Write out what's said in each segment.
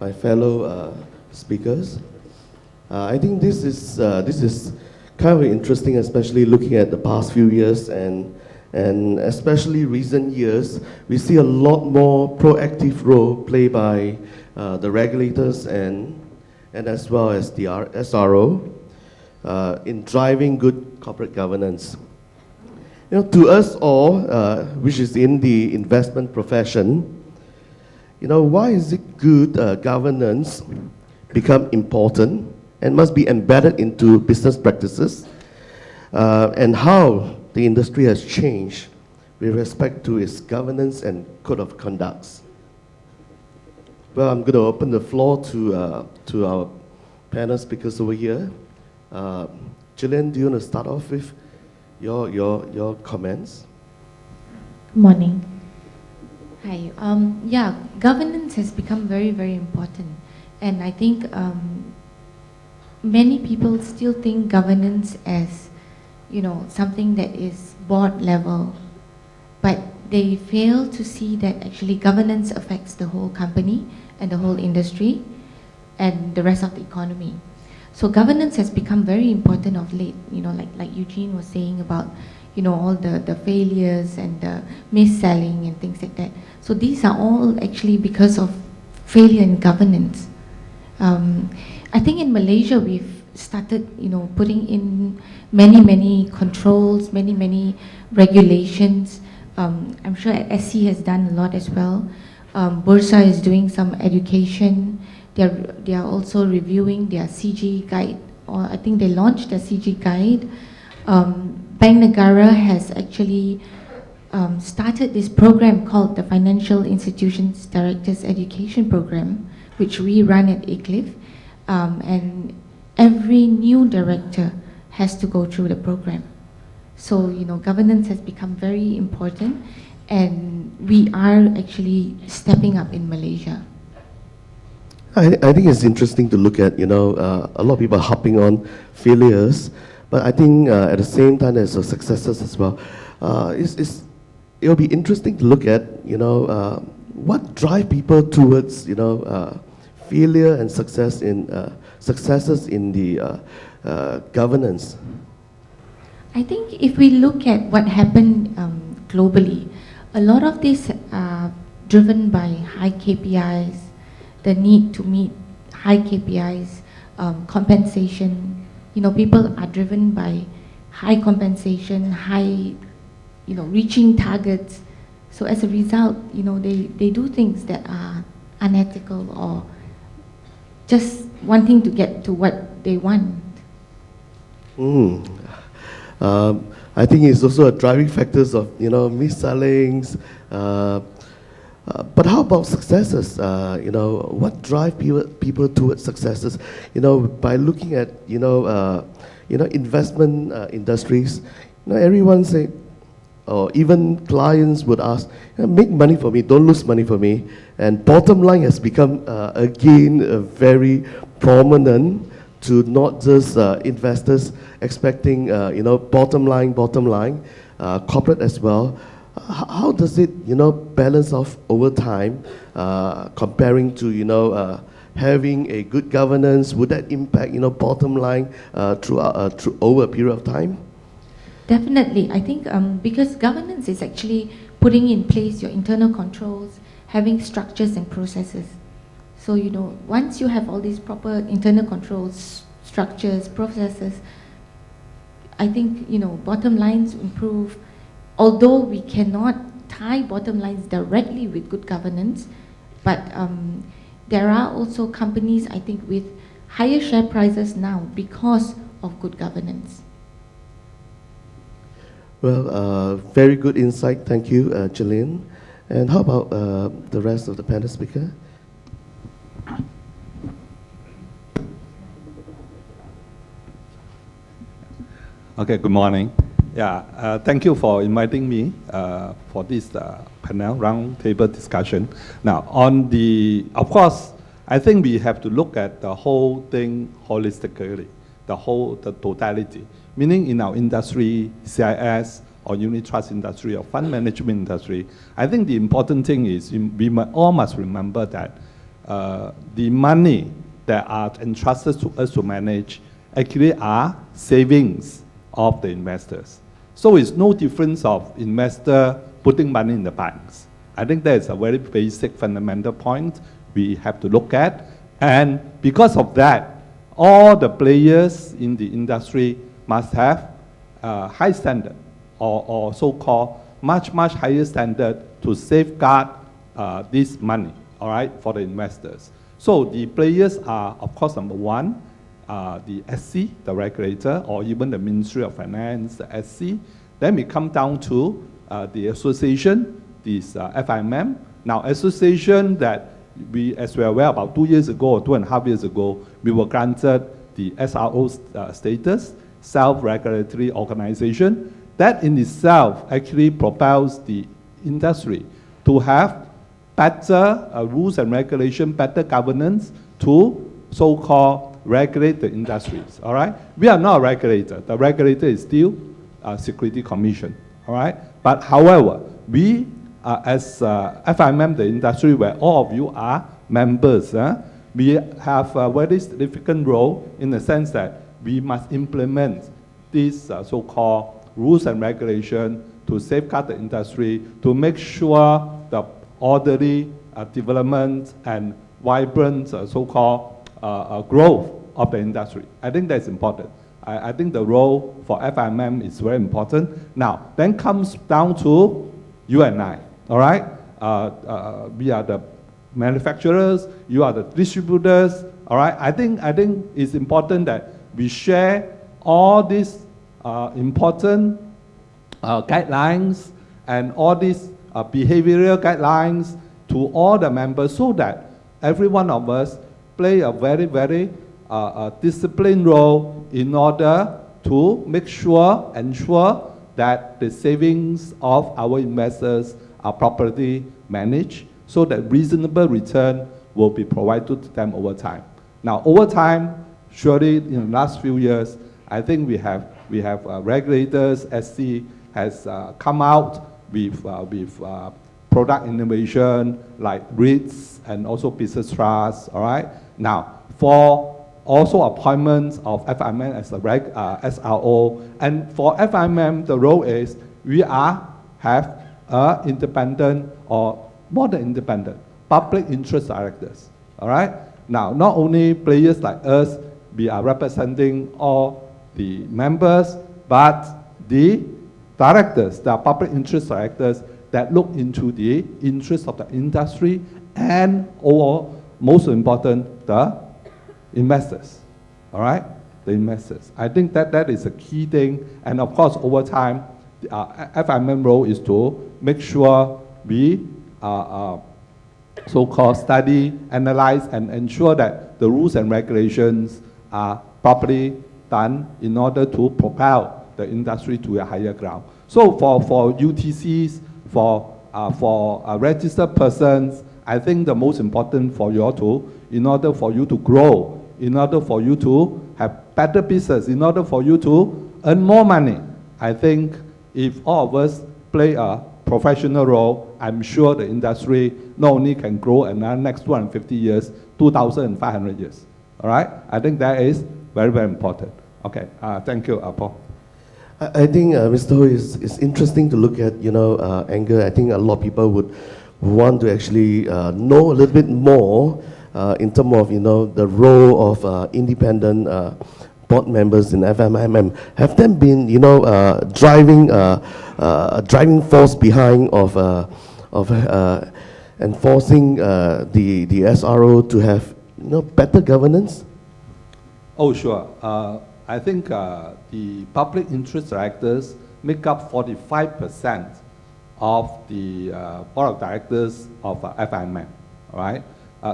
my fellow speakers. I think this is kind of interesting, especially looking at the past few years and especially recent years. We see a lot more proactive role played by the regulators and as well as the SRO in driving good corporate governance. To us all, which is in the investment profession, why is it good governance become important and must be embedded into business practices, and how the industry has changed with respect to its governance and code of conducts? Well, I'm going to open the floor to our panel speakers over here. Gillian, do you want to start off with your comments? Good morning. Hi. Yeah, governance has become very, very important. And I think many people still think governance as, something that is board level. But they fail to see that actually governance affects the whole company and the whole industry and the rest of the economy. So governance has become very important of late, like Eugene was saying about, all the failures and the mis-selling and things like that. So these are all actually because of failure in governance. I think in Malaysia we've started, putting in many controls, many regulations. I'm sure SC has done a lot as well. Bursa is doing some education. They are also reviewing their CG guide, or I think they launched their CG guide. Bank Negara has actually started this program called the Financial Institutions Directors Education Program, which we run at ICLIF. And every new director has to go through the program. So, governance has become very important, and we are actually stepping up in Malaysia. I think it's interesting to look at, a lot of people are hopping on failures, but I think at the same time there's successes as well. It'll be interesting to look at, what drive people towards, failure and successes in the governance. I think if we look at what happened globally, a lot of this are driven by high KPIs, the need to meet high KPIs, compensation. People are driven by high compensation, high, reaching targets. So as a result, they do things that are unethical or just wanting to get to what they want. I think it's also a driving factors of, mis-sellings. But how about successes? What drive people towards successes? By looking at, investment industries, everyone say, or even clients would ask, make money for me, don't lose money for me. And bottom line has become, again, very prominent to not just investors expecting, bottom line, corporate as well. How does it, balance off over time, comparing to, having a good governance? Would that impact, bottom line through over a period of time? Definitely. I think because governance is actually putting in place your internal controls, having structures and processes. So, once you have all these proper internal controls, structures, processes, I think, bottom lines improve. Although we cannot tie bottom lines directly with good governance, but there are also companies, I think, with higher share prices now because of good governance. Well, very good insight. Thank you, Jillian. And how about the rest of the panel speaker? Okay, good morning. Yeah, thank you for inviting me for this panel roundtable discussion. Now, of course, I think we have to look at the whole thing holistically, the totality. Meaning in our industry, CIS or unit trust industry or fund management industry, I think the important thing is we all must remember that the money that are entrusted to us to manage actually are savings of the investors. So it's no difference of investor putting money in the banks. I think that is a very basic fundamental point we have to look at. And because of that, all the players in the industry must have high standard or so-called much higher standard to safeguard this money, all right, for the investors. So the players are, of course, number one, the SC, the regulator, or even the Ministry of Finance, the SC. Then we come down to the association, this FIMM. Now, association that we, as we are aware, about 2 years ago or 2.5 years ago, we were granted the SRO status, self-regulatory organization. That in itself actually propels the industry to have better rules and regulation, better governance to so-called regulate the industries, all right? We are not a regulator. The regulator is still a Security Commission, all right? But however, we, as FIMM, the industry where all of you are members, we have a very significant role in the sense that we must implement these so-called rules and regulation to safeguard the industry, to make sure the orderly development and vibrant so-called growth of the industry. I think that's important. I think the role for FIMM is very important. Now, then comes down to you and I, all right? We are the manufacturers, you are the distributors, all right? I think it's important that we share all these important guidelines and all these behavioral guidelines to all the members so that every one of us play a very disciplined role in order to ensure that the savings of our investors are properly managed so that reasonable return will be provided to them over time. Now, over time, surely in the last few years, I think we have regulators, SC has come out with product innovation like REITs and also business trusts, all right? Now, for also appointments of FIMM as a SRO, and for FIMM, the role is we have independent or more than independent public interest directors, all right? Now, not only players like us, we are representing all the members, but the directors, the public interest directors that look into the interests of the industry and, or most important, the investors, all right? The investors. I think that is a key thing. And of course, over time, the FIMM role is to make sure we so-called study, analyze, and ensure that the rules and regulations are properly done in order to propel the industry to a higher ground. So for UTCs, for registered persons, I think the most important for you all to, in order for you to grow, in order for you to have better business, in order for you to earn more money, I think if all of us play a professional role, I'm sure the industry not only can grow in the next 250 years, 2,500 years. All right? I think that is very important. Okay, thank you, Paul. I think, Mr. Ho, it's interesting to look at, Anger. I think a lot of people would want to actually know a little bit more in terms of, the role of independent board members in FIMM. Have them been, driving force behind of enforcing the SRO to have, better governance? Oh, sure. I think the public interest directors make up 45% of the board of directors of FIMM, all right?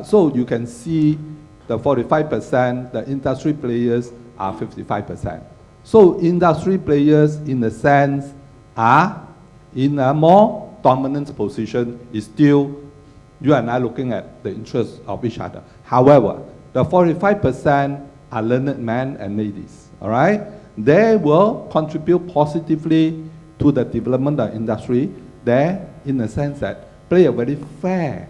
So you can see the 45%, the industry players are 55%. So industry players, in a sense, are in a more dominant position. Is still you and I looking at the interests of each other. However, the 45% are learned men and ladies, all right? They will contribute positively to the development of industry. They, in a sense, that play a very fair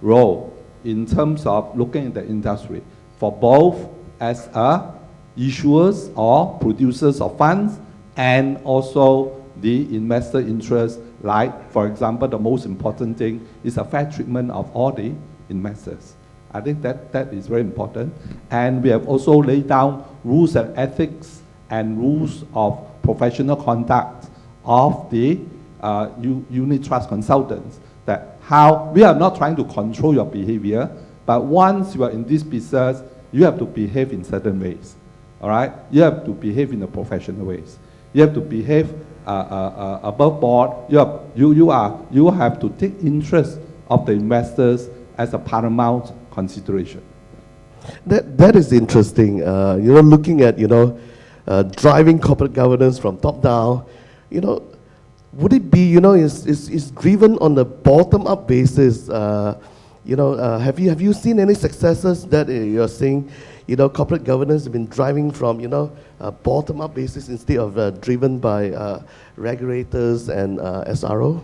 role in terms of looking at the industry for both as issuers or producers of funds and also the investor interest, like, for example, the most important thing is a fair treatment of all the investors. I think that is very important. And we have also laid down rules and ethics and rules of professional conduct of the unit trust consultants, that how we are not trying to control your behavior, but once you are in this business, you have to behave in certain ways. All right? You have to behave in a professional ways. You have to behave above board. You have to take interest of the investors as a paramount consideration. That is interesting. Looking at driving corporate governance from top down. Would it be is driven on the bottom up basis? Have you seen any successes that you're seeing? Corporate governance has been driving from a bottom up basis instead of driven by regulators and SRO.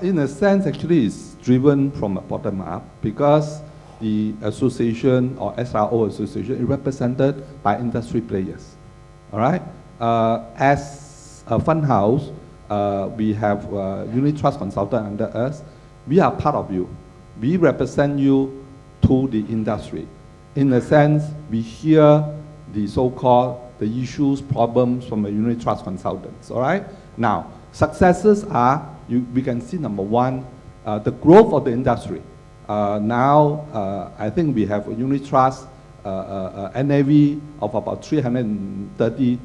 In a sense, actually, it's driven from a bottom up because the association or SRO association is represented by industry players. All right? As a fund house, we have unit trust consultant under us. We are part of you. We represent you to the industry. In a sense, we hear the so-called the issues, problems from the unit trust consultants. All right? Now, successes are, we can see number one, the growth of the industry. Now, I think we have a unit trust NAV of about 330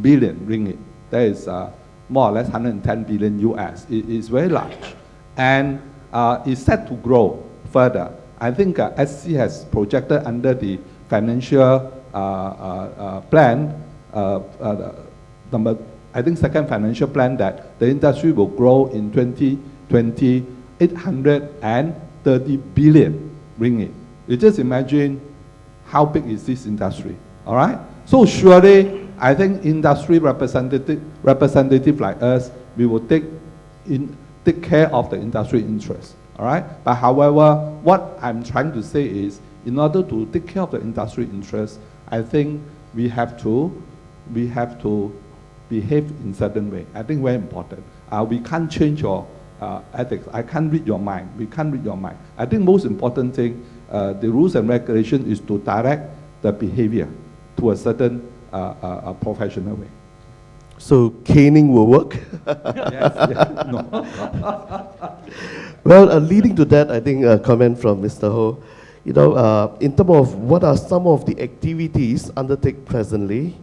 billion ringgit. That is more or less 110 billion US. It is very large. And it's set to grow further. I think SC has projected under the financial plan, I think second financial plan, that the industry will grow in 2020 830 billion ringgit. You just imagine how big is this industry, all right? So surely, I think industry representative like us, we will take care of the industry interest, all right? But however, what I'm trying to say is, in order to take care of the industry interest, I think we have to behave in certain way. I think very important. We can't change your ethics. I can't read your mind. We can't read your mind. I think most important thing, the rules and regulation is to direct the behavior to a certain professional way. So caning will work? Yes, no. Well, leading to that, I think a comment from Mr. Ho. In terms of what are some of the activities undertaken presently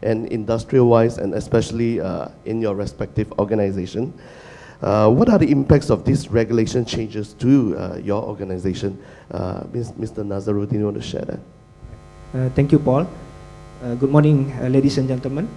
and industrial-wise, and especially in your respective organization, what are the impacts of these regulation changes to your organization? Mr. Nazaruddin, you want to share that? Thank you, Paul. Good morning, ladies and gentlemen.